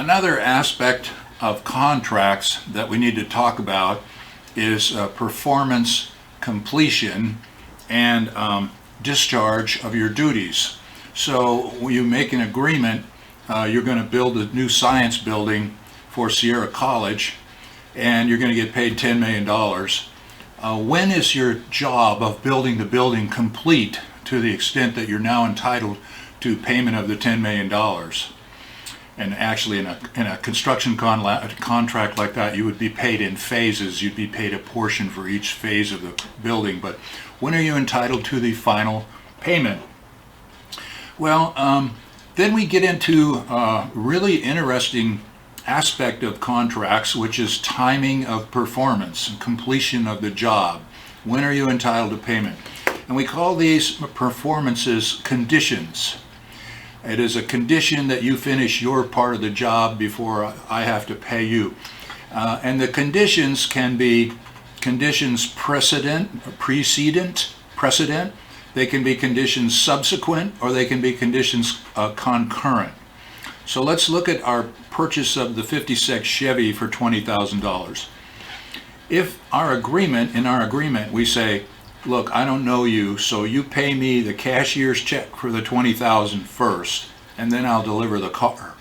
Another aspect of contracts that we need to talk about is performance completion and discharge of your duties. So when you make an agreement, you're going to build a new science building for Sierra College and you're going to get paid $10 million. When is your job of building the building complete to the extent that you're now entitled to payment of the $10 million? And actually in a construction contract like that, you would be paid in phases. You'd be paid a portion for each phase of the building. But when are you entitled to the final payment? Well, then we get into a really interesting aspect of contracts, which is timing of performance and completion of the job. When are you entitled to payment? And we call these performances conditions. It is a condition that you finish your part of the job before I have to pay you. And the conditions can be conditions precedent. They can be conditions subsequent, or they can be conditions concurrent. So let's look at our purchase of the 56 Chevy for $20,000. If in our agreement we say, look, I don't know you, so you pay me the cashier's check for the $20,000 first, and then I'll deliver the car.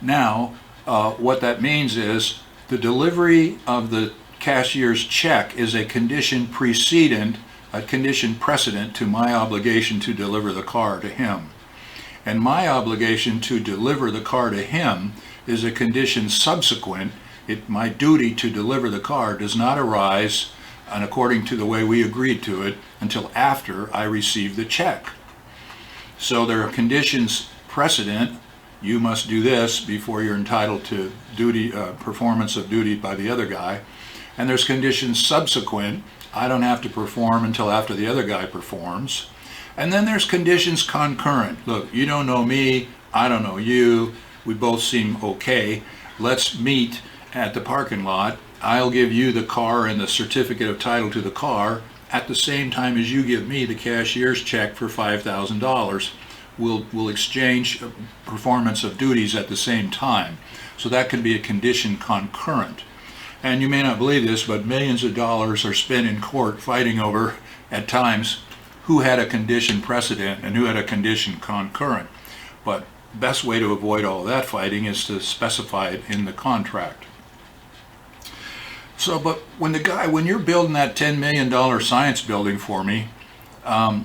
Now, what that means is the delivery of the cashier's check is a condition precedent to my obligation to deliver the car to him. And my obligation to deliver the car to him is a condition subsequent. My duty to deliver the car does not arise, and according to the way we agreed to it, until after I receive the check. So there are conditions precedent. You must do this before you're entitled to performance of duty by the other guy. And there's conditions subsequent. I don't have to perform until after the other guy performs. And then there's conditions concurrent. Look, you don't know me, I don't know you, we both seem okay. Let's meet at the parking lot. I'll give you the car and the certificate of title to the car at the same time as you give me the cashier's check for $5,000. We'll exchange performance of duties at the same time. So that can be a condition concurrent. And you may not believe this, but millions of dollars are spent in court fighting over, at times, who had a condition precedent and who had a condition concurrent. But best way to avoid all that fighting is to specify it in the contract. So, but when you're building that $10 million science building for me, how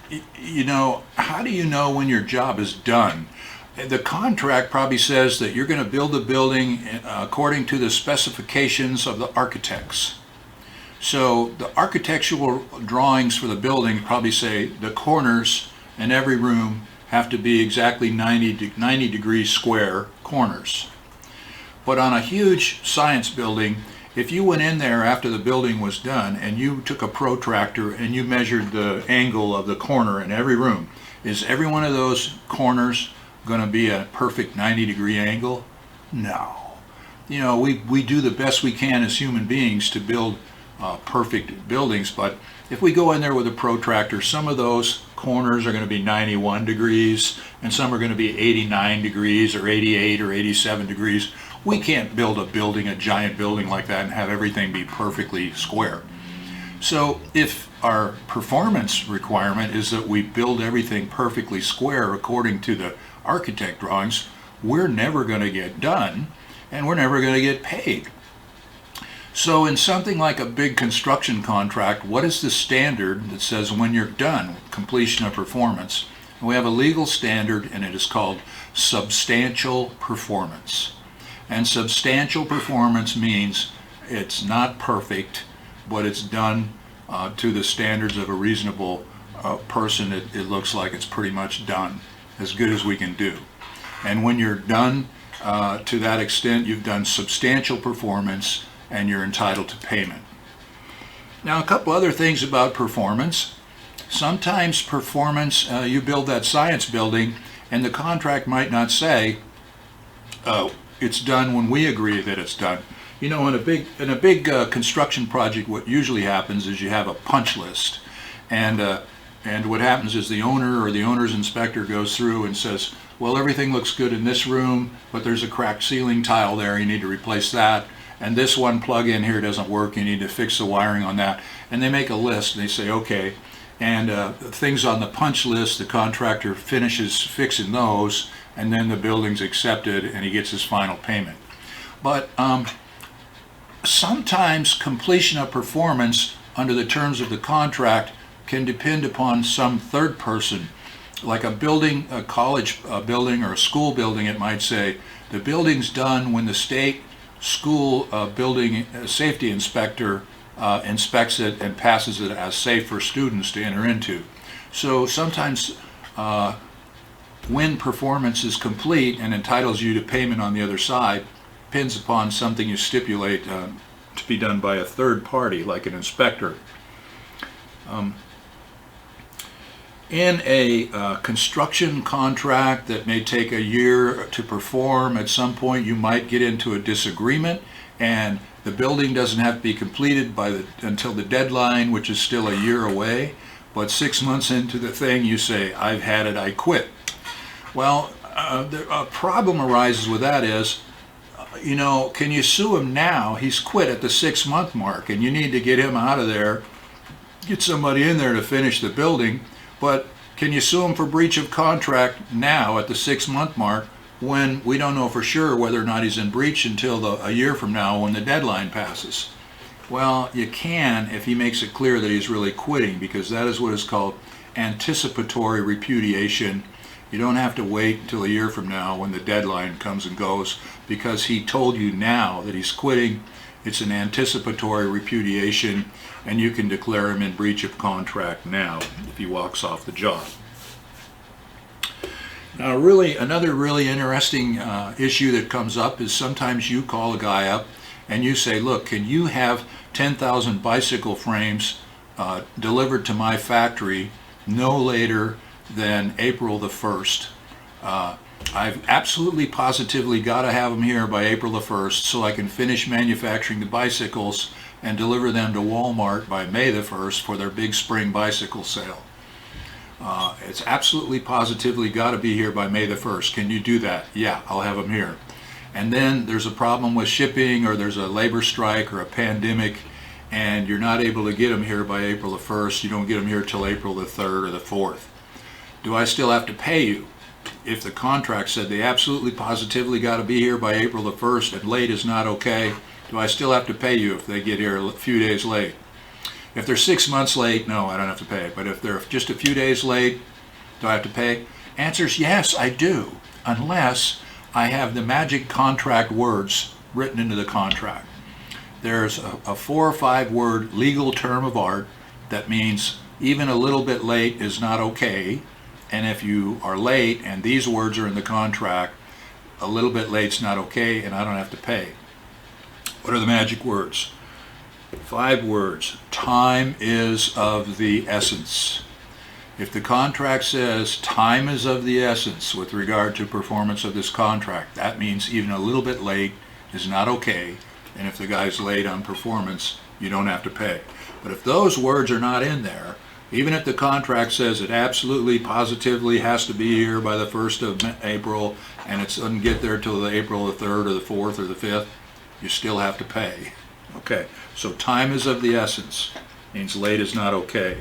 do you know when your job is done? The contract probably says that you're going to build the building according to the specifications of the architects. So the architectural drawings for the building probably say the corners in every room have to be exactly 90 degree square corners. But on a huge science building, if you went in there after the building was done and you took a protractor and you measured the angle of the corner in every room, is every one of those corners going to be a perfect 90 degree angle? No. We do the best we can as human beings to build perfect buildings, but if we go in there with a protractor, some of those corners are going to be 91 degrees and some are going to be 89 degrees or 88 or 87 degrees. We can't build a giant building like that and have everything be perfectly square. So if our performance requirement is that we build everything perfectly square according to the architect drawings, we're never going to get done and we're never going to get paid. So in something like a big construction contract, what is the standard that says when you're done, completion of performance? And we have a legal standard and it is called substantial performance. And substantial performance means it's not perfect, but it's done to the standards of a reasonable person. It looks like it's pretty much done, as good as we can do. And when you're done to that extent, you've done substantial performance and you're entitled to payment. Now, a couple other things about performance. Sometimes performance, you build that science building and the contract might not say, it's done when we agree that it's done. In a big construction project, what usually happens is you have a punch list, and what happens is the owner or the owner's inspector goes through and says, well, everything looks good in this room, but there's a cracked ceiling tile there, you need to replace that. And this one plug in here doesn't work, you need to fix the wiring on that. And they make a list, and they say, okay. And things on the punch list, the contractor finishes fixing those, and then the building's accepted, and he gets his final payment. But sometimes completion of performance under the terms of the contract can depend upon some third person, like a building, a college building or a school building. It might say the building's done when the state school building safety inspector inspects it and passes it as safe for students to enter into. So sometimes when performance is complete and entitles you to payment on the other side, depends upon something you stipulate to be done by a third party, like an inspector. In a construction contract that may take a year to perform, at some point you might get into a disagreement, and the building doesn't have to be completed until the deadline, which is still a year away. But 6 months into the thing, you say, I've had it, I quit. Well, a problem arises with that is, you know, can you sue him now? He's quit at the 6 month mark, and you need to get him out of there, get somebody in there to finish the building. But can you sue him for breach of contract now at the 6 month mark when we don't know for sure whether or not he's in breach until a year from now when the deadline passes? Well, you can if he makes it clear that he's really quitting, because that is what is called anticipatory repudiation. You don't have to wait until a year from now when the deadline comes and goes, because he told you now that he's quitting. It's an anticipatory repudiation, and you can declare him in breach of contract now if he walks off the job. Now, another really interesting issue that comes up is sometimes you call a guy up and you say, look, can you have 10,000 bicycle frames delivered to my factory no later than April the 1st? I've absolutely positively got to have them here by April the 1st so I can finish manufacturing the bicycles and deliver them to Walmart by May the 1st for their big spring bicycle sale. It's absolutely positively got to be here by May the 1st. Can you do that? Yeah, I'll have them here. And then there's a problem with shipping, or there's a labor strike or a pandemic, and you're not able to get them here by April the 1st. You don't get them here till April the 3rd or the 4th. Do I still have to pay you? If the contract said they absolutely positively got to be here by April the 1st and late is not okay, do I still have to pay you if they get here a few days late? If they're 6 months late, no, I don't have to pay. But if they're just a few days late, do I have to pay? Answer's yes, I do, unless I have the magic contract words written into the contract. There's a 4 or 5 word legal term of art that means even a little bit late is not okay. And if you are late and these words are in the contract, a little bit late's not okay, and I don't have to pay. What are the magic words? 5 words. Time is of the essence. If the contract says time is of the essence with regard to performance of this contract, that means even a little bit late is not okay. And if the guy's late on performance, you don't have to pay. But if those words are not in there, even if the contract says it absolutely positively has to be here by the 1st of April and it doesn't get there till the April the 3rd or the 4th or the 5th, you still have to pay. Okay, so time is of the essence, means late is not okay.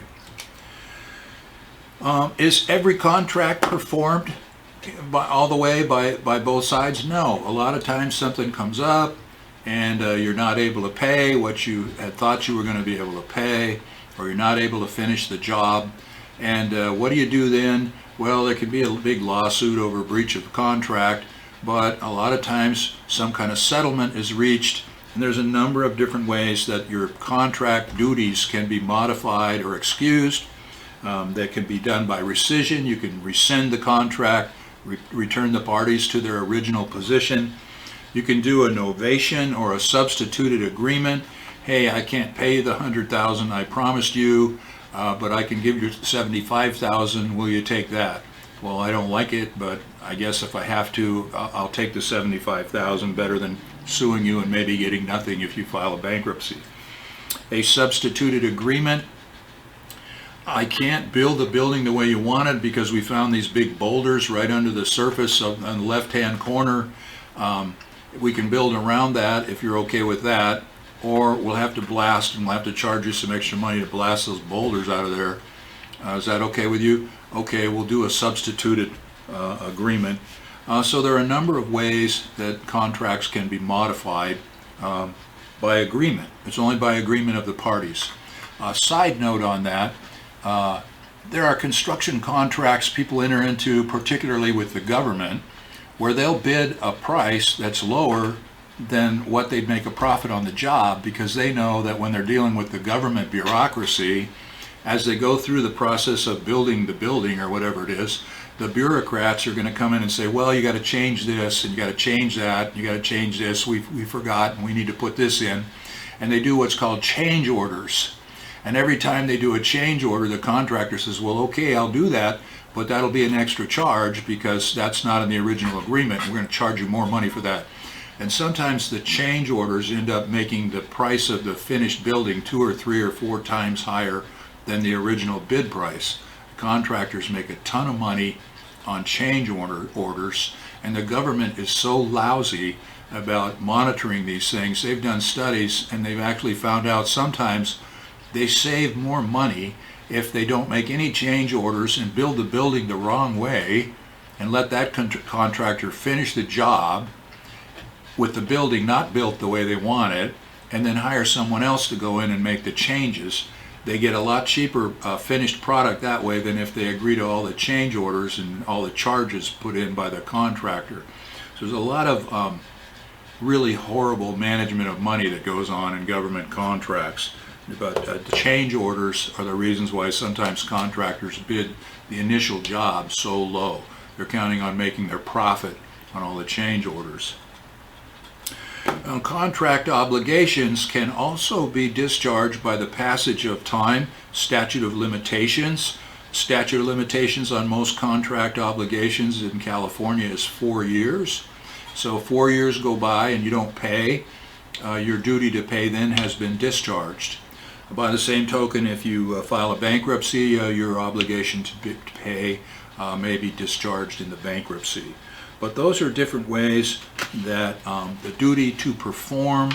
Is every contract performed all the way by both sides? No. A lot of times something comes up and you're not able to pay what you had thought you were going to be able to pay, or you're not able to finish the job. And what do you do then? Well, there could be a big lawsuit over breach of contract, but a lot of times some kind of settlement is reached, and there's a number of different ways that your contract duties can be modified or excused. That can be done by rescission. You can rescind the contract, return the parties to their original position. You can do a novation or a substituted agreement. Hey, I can't pay the $100,000 I promised you, but I can give you $75,000. Will you take that? Well, I don't like it, but I guess if I have to, I'll take the $75,000, better than suing you and maybe getting nothing if you file a bankruptcy. A substituted agreement. I can't build the building the way you want it because we found these big boulders right under the surface on the left-hand corner. We can build around that if you're okay with that, or we'll have to blast and we'll have to charge you some extra money to blast those boulders out of there. Is that okay with you? Okay, we'll do a substituted agreement. So there are a number of ways that contracts can be modified by agreement. It's only by agreement of the parties. Side note on that, there are construction contracts people enter into, particularly with the government, where they'll bid a price that's lower than what they'd make a profit on the job, because they know that when they're dealing with the government bureaucracy, as they go through the process of building the building or whatever it is, the bureaucrats are going to come in and say, well, you got to change this and you got to change that, and you got to change this, we forgot and we need to put this in. And they do what's called change orders. And every time they do a change order, the contractor says, well, okay, I'll do that, but that'll be an extra charge because that's not in the original agreement. We're going to charge you more money for that. And sometimes the change orders end up making the price of the finished building 2 or 3 or 4 times higher than the original bid price. Contractors make a ton of money on change orders, and the government is so lousy about monitoring these things. They've done studies and they've actually found out sometimes they save more money if they don't make any change orders and build the building the wrong way and let that contractor finish the job with the building not built the way they want it, and then hire someone else to go in and make the changes. They get a lot cheaper finished product that way than if they agree to all the change orders and all the charges put in by the contractor. So there's a lot of really horrible management of money that goes on in government contracts. But the change orders are the reasons why sometimes contractors bid the initial job so low. They're counting on making their profit on all the change orders. Now, contract obligations can also be discharged by the passage of time. Statute of limitations. Statute of limitations on most contract obligations in California is 4 years. So 4 years go by and you don't pay, your duty to pay then has been discharged. By the same token, if you file a bankruptcy, your obligation to pay may be discharged in the bankruptcy. But those are different ways that the duty to perform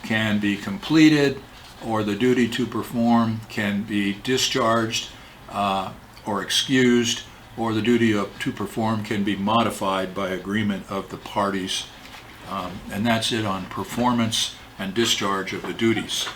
can be completed, or the duty to perform can be discharged or excused, or the duty to perform can be modified by agreement of the parties. And that's it on performance and discharge of the duties.